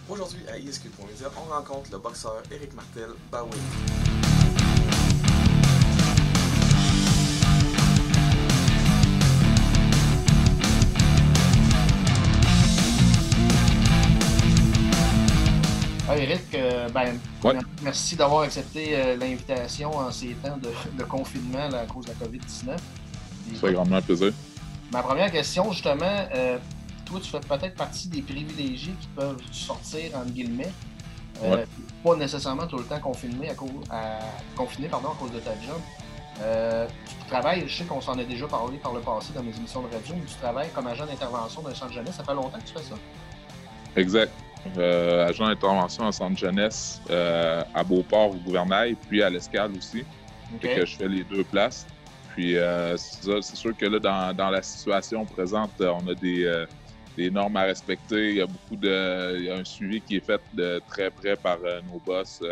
Aujourd'hui à ISQ.media, on rencontre le boxeur Éric Martel Bawin. Éric, Ouais, merci d'avoir accepté l'invitation en ces temps de confinement là, à cause de la COVID-19. ça fait grandement plaisir. Ma première question, justement, toi, tu fais peut-être partie des privilégiés qui peuvent sortir, entre guillemets, Ouais. pas nécessairement tout le temps confiné à cause de ta job. Tu travailles, je sais qu'on s'en a déjà parlé par le passé dans mes émissions de radio, mais tu travailles comme agent d'intervention d'un centre jeunesse. Ça fait longtemps que tu fais ça? Exact. Agent d'intervention en centre jeunesse à Beauport, au Gouvernail, puis à l'Escale aussi. OK. Fait que je fais les deux places. Puis c'est sûr que là, dans la situation présente, on a des normes à respecter. Il y a un suivi qui est fait de très près par nos boss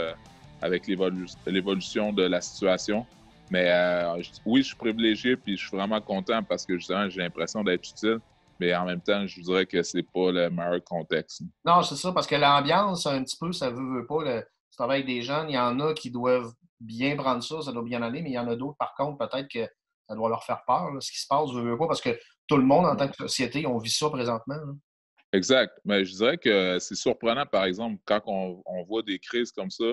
avec l'évolution de la situation. Mais oui, je suis privilégié, puis je suis vraiment content parce que justement, j'ai l'impression d'être utile. Mais en même temps, je vous dirais que c'est pas le meilleur contexte. Non, c'est ça, parce que l'ambiance, un petit peu, ça veut pas. Tu travailles avec des jeunes, il y en a qui doivent bien prendre ça doit bien aller, mais il y en a d'autres, par contre, peut-être que ça doit leur faire peur, là, ce qui se passe, veut pas, parce que tout le monde, en tant que société, on vit ça présentement, là. Exact. Mais je dirais que c'est surprenant, par exemple, quand on voit des crises comme ça,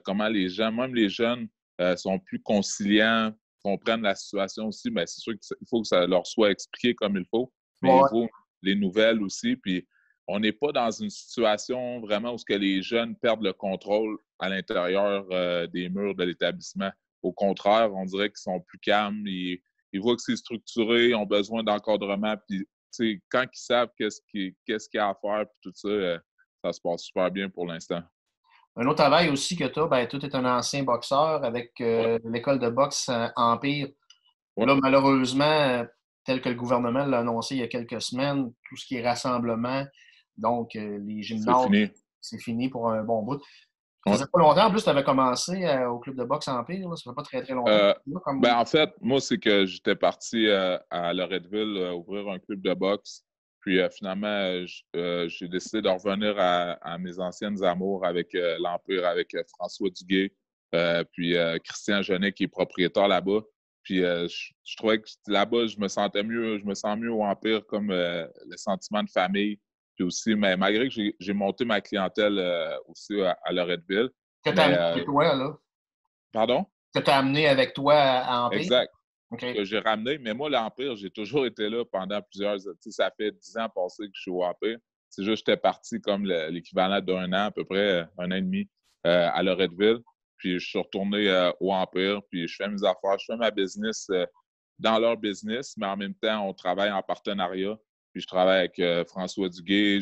comment les gens, même les jeunes, sont plus conciliants, comprennent la situation aussi. Mais c'est sûr qu'il faut que ça leur soit expliqué comme il faut. Mais il Ouais. faut les nouvelles aussi. Puis on n'est pas dans une situation vraiment où ce que les jeunes perdent le contrôle à l'intérieur des murs de l'établissement. Au contraire, on dirait qu'ils sont plus calmes. Ils voient que c'est structuré, ils ont besoin d'encadrement. Puis quand ils savent qu'est-ce qu'il y a à faire puis tout ça, ça se passe super bien pour l'instant. Un autre travail aussi que tu as, ben, toi, tu es un ancien boxeur avec Ouais, l'école de boxe Empire. ouais, Là, malheureusement, tel que le gouvernement l'a annoncé il y a quelques semaines, tout ce qui est rassemblement, donc les c'est gymnases, fini. c'est fini pour un bon bout. Ça Ouais. faisait pas longtemps. En plus, tu avais commencé au club de boxe Empire. Là. Ça fait pas très, très longtemps. Euh, Là, comme... en fait, moi, c'est que j'étais parti à Loretteville ouvrir un club de boxe. Puis finalement, j'ai décidé de revenir à mes anciennes amours avec l'Empire, avec François Duguay, puis Christian Genet qui est propriétaire là-bas. Puis je trouvais que là-bas, je me sens mieux au Empire comme le sentiment de famille. Puis aussi, mais malgré que j'ai monté ma clientèle aussi à Loretteville. Que tu as Mais, amené avec toi, là. pardon? Que tu as amené avec toi à Empire. Exact. OK. Que j'ai ramené. Mais moi, l'Empire, j'ai toujours été là pendant plusieurs. Tu sais, ça fait 10 ans passés que je suis au Empire. C'est juste que j'étais parti comme l'équivalent d'un an, à peu près, un an et demi, à Loretteville. Puis je suis retourné au Empire, puis je fais mes affaires, je fais ma business dans leur business, mais en même temps, on travaille en partenariat. Puis je travaille avec François Duguay.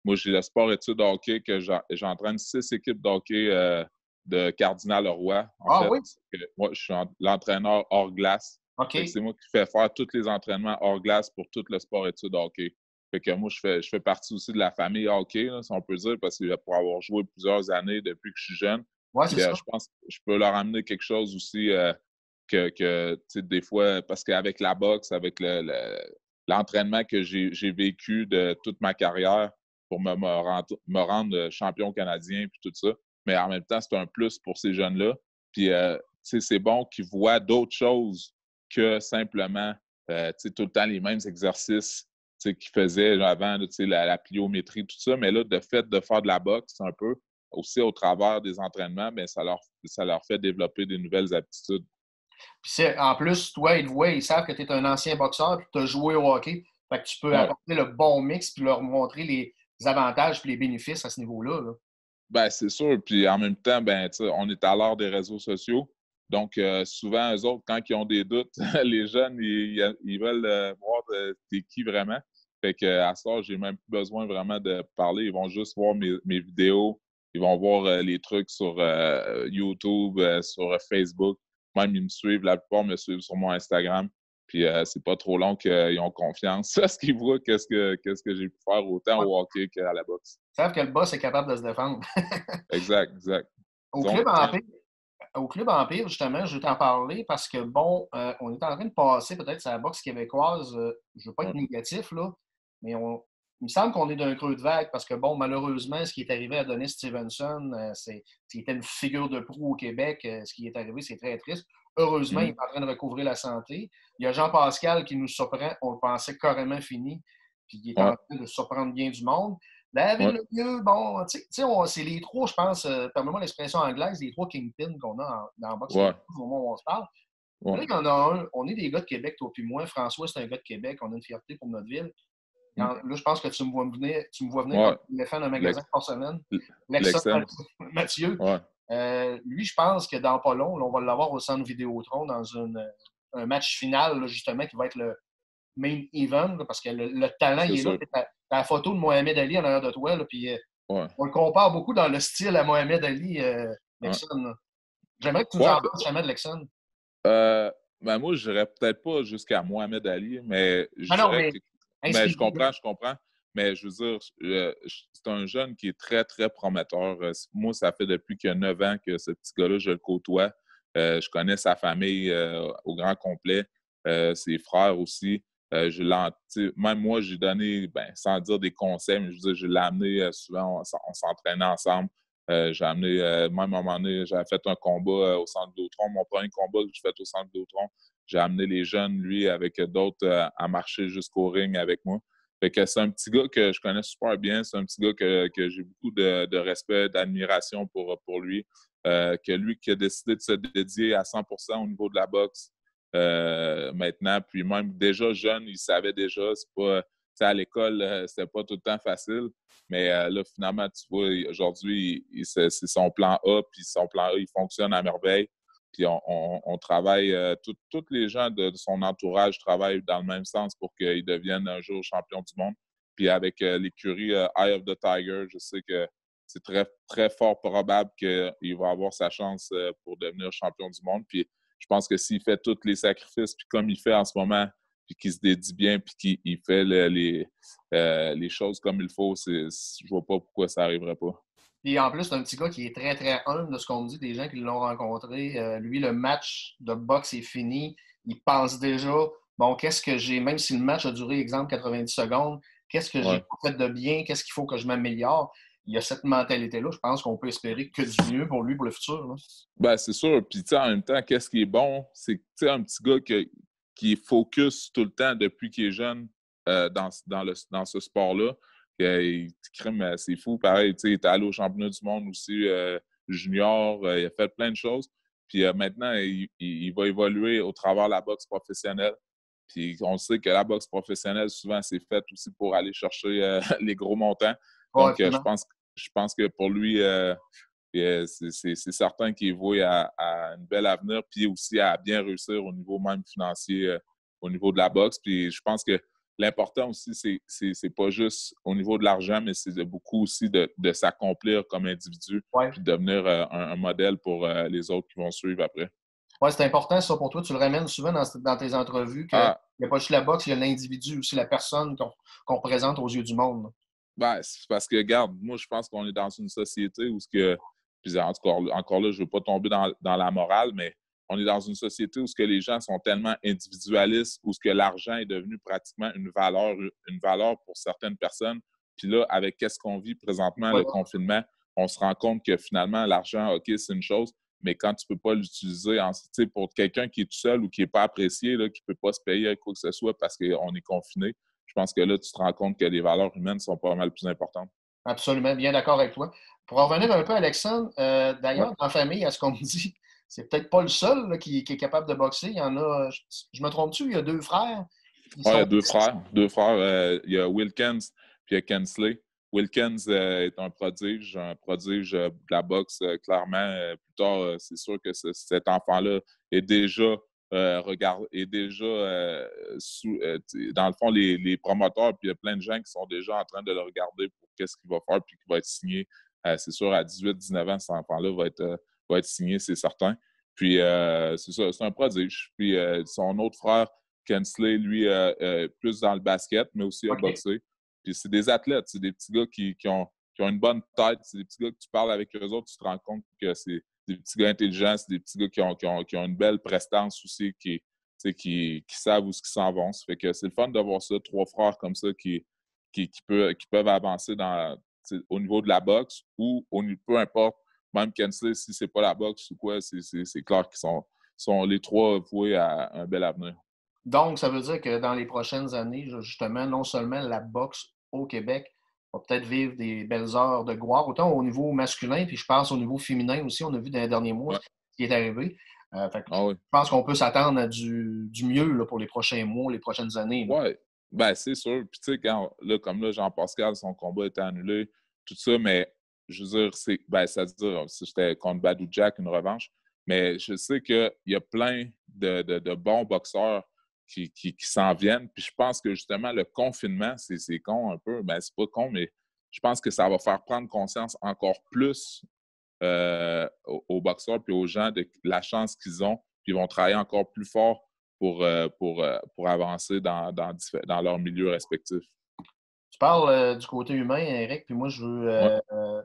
Moi, j'ai le sport-études hockey que j'entraîne 6 équipes de hockey de Cardinal-Leroy, en Ah fait. oui? Moi, je suis l'entraîneur hors glace. Fait que OK. c'est moi qui fais faire tous les entraînements hors glace pour tout le sport-études hockey. Fait que moi, je fais partie aussi de la famille hockey, là, si on peut dire, parce que pour avoir joué plusieurs années depuis que je suis jeune. Ouais, c'est Puis ça. je pense que je peux leur amener quelque chose aussi que tu sais, des fois, parce qu'avec la boxe, avec l'entraînement que j'ai vécu de toute ma carrière pour me rendre champion canadien puis tout ça, mais en même temps, c'est un plus pour ces jeunes-là. Puis, c'est bon qu'ils voient d'autres choses que simplement tout le temps les mêmes exercices qu'ils faisaient avant, la pliométrie, tout ça. Mais là, de fait de faire de la boxe un peu, aussi au travers des entraînements, bien, ça leur fait développer des nouvelles aptitudes. Puis en plus, toi, ils te voient, ils savent que tu es un ancien boxeur puis que tu as joué au hockey. Fait que tu peux Ouais. apporter le bon mix puis leur montrer les avantages puis les bénéfices à ce niveau-là, là. Ben, c'est sûr. Puis en même temps, ben, on est à l'heure des réseaux sociaux. Donc, souvent, eux autres, quand ils ont des doutes, les jeunes, ils veulent voir t'es qui vraiment. Fait que à ce soir, j'ai même plus besoin vraiment de parler. Ils vont juste voir mes vidéos. Ils vont voir les trucs sur YouTube, sur Facebook. Même, ils me suivent. La plupart me suivent sur mon Instagram. Puis c'est pas trop long qu'ils ont confiance. Parce qu'ils voient qu'est-ce que j'ai pu faire autant Ouais. au hockey qu'à la boxe. Ils savent que le boss est capable de se défendre. Exact, exact. Au Donc, Club Empire, Au Club Empire, justement, je vais t'en parler parce que, bon, on est en train de passer peut-être sur la boxe québécoise. Je ne veux pas être ouais, négatif, là, mais me semble qu'on est d'un creux de vague parce que, bon, malheureusement, ce qui est arrivé à Adonis Stevenson, c'était une figure de proue au Québec. Ce qui est arrivé, c'est très triste. Heureusement, il est en train de recouvrer la santé. Il y a Jean-Pascal qui nous surprend. On le pensait carrément fini, puis il est en train de surprendre bien du monde. David Lemieux, bon, tu sais, c'est les trois, je pense, permets-moi l'expression anglaise, les trois kingpins qu'on a dans le box au moment où on se parle. Là, il y en a un. On est des gars de Québec, toi puis moi. François, c'est un gars de Québec. On a une fierté pour notre ville. Là, je pense que tu me vois venir comme l'éléphant d'un magasin de porcelaine. L'excellent Mathieu. Lui, je pense que dans pas long, là, on va l'avoir au centre Vidéotron dans un match final, là, justement, qui va être le main event, là, parce que le talent, il est là. T'as la photo de Mohamed Ali en arrière de toi, là, puis on le compare beaucoup dans le style à Mohamed Ali, Lexon. J'aimerais que tu nous en parles jamais de Lexon. Ben moi, je dirais peut-être pas jusqu'à Mohamed Ali, mais je dirais que... Mais je comprends. Mais je veux dire, c'est un jeune qui est très, très prometteur. Moi, ça fait depuis qu'il y a 9 ans que ce petit gars-là, je le côtoie. Je connais sa famille au grand complet, ses frères aussi. Même moi, j'ai donné, sans dire des conseils, mais je veux dire, je l'ai amené souvent, on s'entraînait ensemble. J'ai amené, même à un moment donné, j'avais fait un combat au centre Vidéotron. Mon premier combat que j'ai fait au centre Vidéotron, j'ai amené les jeunes, lui, avec d'autres, à marcher jusqu'au ring avec moi. Fait que c'est un petit gars que je connais super bien. C'est un petit gars que j'ai beaucoup de respect, d'admiration pour lui. Que lui qui a décidé de se dédier à 100% au niveau de la boxe maintenant. Puis même déjà jeune, il savait déjà, c'est pas... à l'école, c'était pas tout le temps facile. Mais là, finalement, tu vois, aujourd'hui, c'est son plan A, puis son plan A, il fonctionne à merveille. Puis on travaille, tous les gens de son entourage travaillent dans le même sens pour qu'il devienne un jour champion du monde. Puis avec l'écurie Eye of the Tiger, je sais que c'est très, très fort probable qu'il va avoir sa chance pour devenir champion du monde. Puis je pense que s'il fait tous les sacrifices, puis comme il fait en ce moment, puis qu'il se dédie bien, puis qu'il fait les choses comme il faut, je vois pas pourquoi ça n'arriverait pas. Puis en plus, c'est un petit gars qui est très, très humble de ce qu'on me dit des gens qui l'ont rencontré. Lui, le match de boxe est fini. Il pense déjà, bon, qu'est-ce que j'ai, même si le match a duré, exemple, 90 secondes, qu'est-ce que j'ai fait de bien, qu'est-ce qu'il faut que je m'améliore. Il y a cette mentalité-là. Je pense qu'on peut espérer que du mieux pour lui pour le futur. Là. Ben, c'est sûr. Puis, tu sais, en même temps, qu'est-ce qui est bon? C'est que, un petit gars qui est focus tout le temps depuis qu'il est jeune dans ce sport-là. C'est fou. Pareil, il est allé au championnat du monde aussi, junior. Il a fait plein de choses. Puis maintenant, il va évoluer au travers de la boxe professionnelle. Puis on sait que la boxe professionnelle, souvent, c'est fait aussi pour aller chercher les gros montants. Donc, je pense que pour lui, c'est certain qu'il est voué à un bel avenir, puis aussi à bien réussir au niveau même financier, au niveau de la boxe. Puis je pense que l'important aussi, c'est pas juste au niveau de l'argent, mais c'est beaucoup aussi de s'accomplir comme individu, puis de devenir un modèle pour les autres qui vont suivre après. Oui, c'est important ça pour toi. Tu le ramènes souvent dans tes entrevues qu'il n'y a pas juste la boxe, il y a l'individu aussi, la personne qu'on représente aux yeux du monde. Ben, c'est parce que, regarde, moi, je pense qu'on est dans une société où puis encore là, je ne veux pas tomber dans la morale, mais on est dans une société où les gens sont tellement individualistes, où l'argent est devenu pratiquement une valeur pour certaines personnes. Puis là, avec qu'est-ce qu'on vit présentement, le confinement, on se rend compte que finalement, l'argent, OK, c'est une chose, mais quand tu ne peux pas l'utiliser pour quelqu'un qui est tout seul ou qui n'est pas apprécié, là, qui ne peut pas se payer quoi que ce soit parce qu'on est confiné, je pense que là, tu te rends compte que les valeurs humaines sont pas mal plus importantes. Absolument, bien d'accord avec toi. Pour en revenir un peu, Alexandre, d'ailleurs, dans la famille, à ce qu'on me dit, c'est peut-être pas le seul là, qui est capable de boxer. Il y en a, je me trompe-tu, il y a 2 frères? Oui, il y a 2 frères. 2 frères. Il y a Wilkins puis il y a Kensley. Wilkins est un prodige de la boxe, clairement. Plus tard, c'est sûr que cet enfant-là est déjà dans le fond, les promoteurs, puis il y a plein de gens qui sont déjà en train de le regarder pour qu'est-ce qu'il va faire, puis qu'il va être signé. C'est sûr, à 18-19 ans, cet enfant-là va être signé, c'est certain. Puis c'est ça, c'est un prodige. Puis son autre frère, Kensley, lui, plus dans le basket, mais aussi a boxé. Puis c'est des athlètes, c'est des petits gars qui ont une bonne tête, c'est des petits gars que tu parles avec eux autres, tu te rends compte que c'est des petits gars intelligents, c'est des petits gars qui ont une belle prestance aussi, qui savent où ils s'en vont. Ça fait que c'est le fun de voir ça, 3 frères comme ça qui qui peuvent avancer au niveau de la boxe ou peu importe, même Kensley, si c'est pas la boxe ou quoi, c'est clair qu'ils sont les trois voués à un bel avenir. Donc, ça veut dire que dans les prochaines années, justement, non seulement la boxe au Québec va peut-être vivre des belles heures de gloire, autant au niveau masculin, puis je pense au niveau féminin aussi, on a vu dans les derniers mois ce qui est arrivé. Je pense qu'on peut s'attendre à du mieux là, pour les prochains mois, les prochaines années. Oui, ben, c'est sûr. Puis tu sais, comme là, Jean-Pascal, son combat était annulé, tout ça, mais je veux dire, c'est-à-dire, si j'étais contre Badou Jack, une revanche, mais je sais qu'il y a plein de bons boxeurs qui s'en viennent. Puis je pense que justement, le confinement, c'est con un peu. Ben, c'est pas con, mais je pense que ça va faire prendre conscience encore plus aux boxeurs puis aux gens de la chance qu'ils ont. Puis ils vont travailler encore plus fort pour avancer dans leur milieu respectif. Tu parles du côté humain, Eric, puis moi, je veux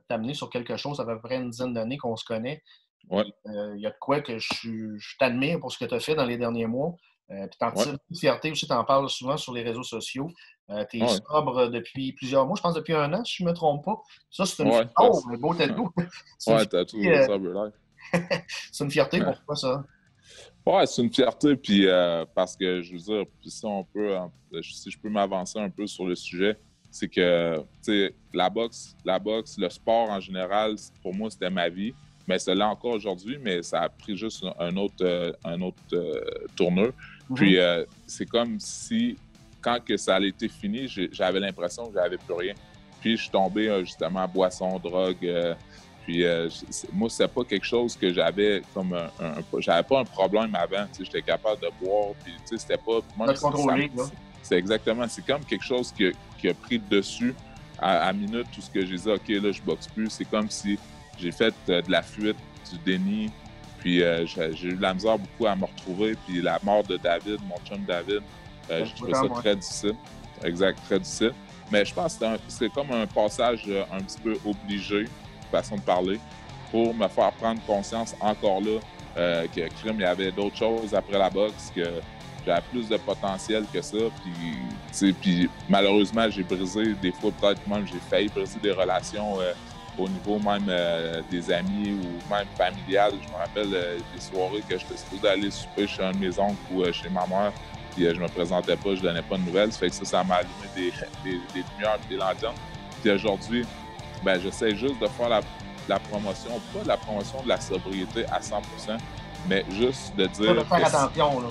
t'amener sur quelque chose. Ça fait à peu près une dizaine d'années qu'on se connaît. Il y a de quoi que je t'admire pour ce que tu as fait dans les derniers mois. Puis t'en tires une fierté aussi, t'en parles souvent sur les réseaux sociaux. Tu es sobre depuis plusieurs mois, je pense depuis 1 an, si je ne me trompe pas. Ça, c'est une fierté. Oh, un beau tatou! Tatou, sober life. C'est une fierté, pourquoi ça? Ouais, c'est une fierté, puis parce que, je veux dire, si je peux m'avancer un peu sur le sujet, c'est que, tu sais, la boxe, le sport en général, pour moi, c'était ma vie. Mais c'est là encore aujourd'hui, mais ça a pris juste un autre tournure. Puis c'est comme si, quand que ça a été fini, j'avais l'impression que j'avais plus rien. Puis je suis tombé justement à boisson, drogue. Puis moi, c'était pas quelque chose que j'avais comme j'avais pas un problème avant. J'étais capable de boire. Puis c'était pas. C'est exactement. C'est comme quelque chose qui a pris le dessus à minute, tout ce que j'ai dit, OK, là, je boxe plus. C'est comme si j'ai fait de la fuite, du déni, puis j'ai eu de la misère beaucoup à me retrouver. Puis la mort de David, mon chum David, j'ai trouvé ça très difficile. Exact, très difficile. Mais je pense que c'est comme un passage un petit peu obligé, façon de parler, pour me faire prendre conscience encore là que crime, il y avait d'autres choses après la boxe, que j'avais plus de potentiel que ça. Puis malheureusement, j'ai brisé, des fois peut-être même, j'ai failli briser des relations au niveau même des amis ou même familial. Je me rappelle des soirées que j'étais supposé aller souper chez un de mes oncles ou chez ma mère, puis je me présentais pas, je donnais pas de nouvelles. Ça fait que ça m'a allumé des lumières et des lanternes. Puis aujourd'hui, ben j'essaie juste de faire la promotion, pas la promotion de la sobriété à 100%, mais juste de dire... De faire attention, là.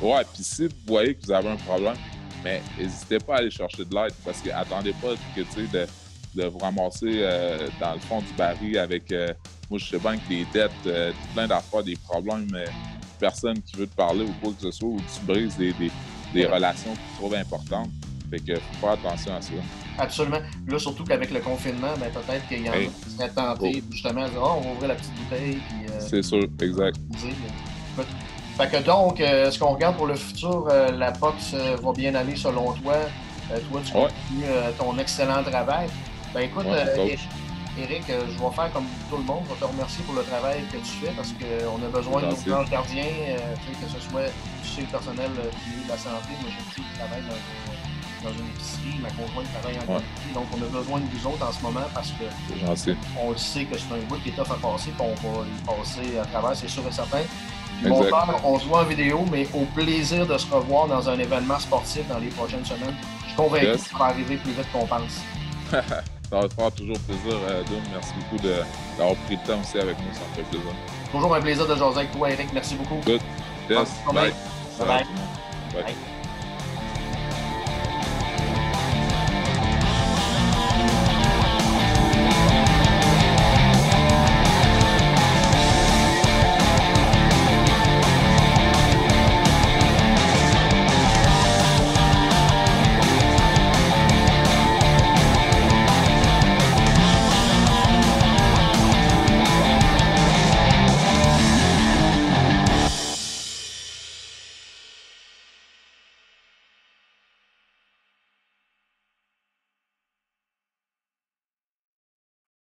Ouais, puis si vous voyez que vous avez un problème, mais n'hésitez pas à aller chercher de l'aide, parce que attendez pas que, tu sais, de vous ramasser dans le fond du baril avec, moi je sais bien que des dettes, plein d'affaires, des problèmes, personne qui veut te parler ou quoi que ce soit, ou tu brises des relations que tu trouves importantes. Fait que faut faire attention à ça. Absolument. Là, surtout qu'avec le confinement, ben, peut-être qu'il y en a qui seraient tentés justement à dire « on va ouvrir la petite bouteille. » C'est sûr, exact. Fait que donc, ce qu'on regarde pour le futur, la boxe va bien aller selon toi. Toi, tu continues ton excellent travail. Ben écoute, Eric, je vais faire comme tout le monde. Je vais te remercier pour le travail que tu fais parce qu'on a besoin de nos anges gardiens, que ce soit du personnel de la santé. Moi, j'ai aussi travaille dans une épicerie. Ma conjointe travaille en épicerie. Donc, on a besoin de vous autres en ce moment parce que on le sait que c'est un bout qui est tough à passer et on va y passer à travers, c'est sûr et certain. Puis mon père, on se voit en vidéo, mais au plaisir de se revoir dans un événement sportif dans les prochaines semaines. Je suis convaincu que ça va arriver plus vite qu'on pense. Ça va te faire toujours plaisir, Doom. Merci beaucoup d'avoir pris le temps aussi avec nous. Ça me fait plaisir. Toujours un plaisir de jaser avec toi, Eric. Merci beaucoup. Good. Yes. Bye. Bye. Bye.